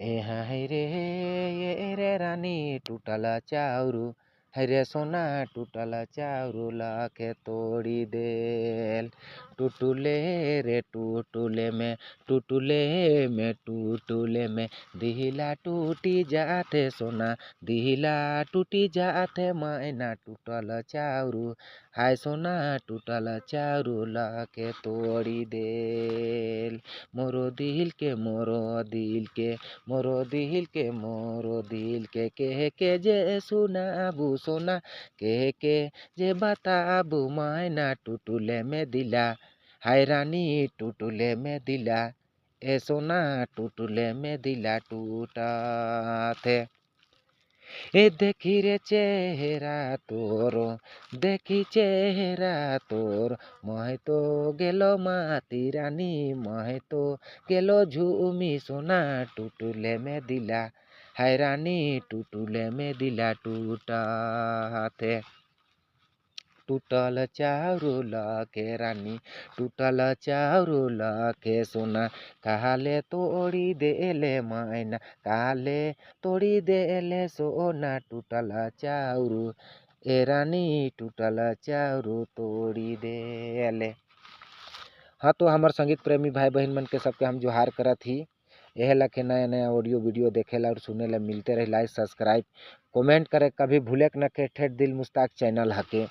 ए हाय रे ये रे रानी टूटल चाउरू है रे सोना टूटल चाउरू लाके तोड़ी देल टूटुले रे टूटुले में दिहिला टूटी जाते सोना दिहिला टूटी जाते मैना टूटल चाउरू हाय सोना टूटल चाउरू लाके तोड़ी देल मोरो दिल के मोरो दिल के कह के जे सुनाबू सोना कह के जे बताबू मैना टूटुले में दिला हाय रानी टूटुले में दिला ए सोना टूटुले में दिला टूटा थे ए देखी रे चेहरा तोर देखी चेहरा तोर महे तो गेलो माती रानी महे तो गेलो झूमी सोना टूटुले में दिला हाय रानी टूटुले में दिला टूटा थे टूटल चाउरू लाके रानी टूटल चाउरू लाके सोना काले तोड़ी देले मैना काले तोड़ी देले सोना टूटल चाउरू ए रानी टूटल चाउरू तोड़ी देले। हाँ तो हमार संगीत प्रेमी भाई बहन मन के सबके हम जोहार करत ही यह लखे नया नया ऑडियो वीडियो देखेला और सुनेला मिलते रहे। लाइक सब्सक्राइब कमेंट करे कभी भूले न के ठेठ दिल मुस्ताक चैनल हके।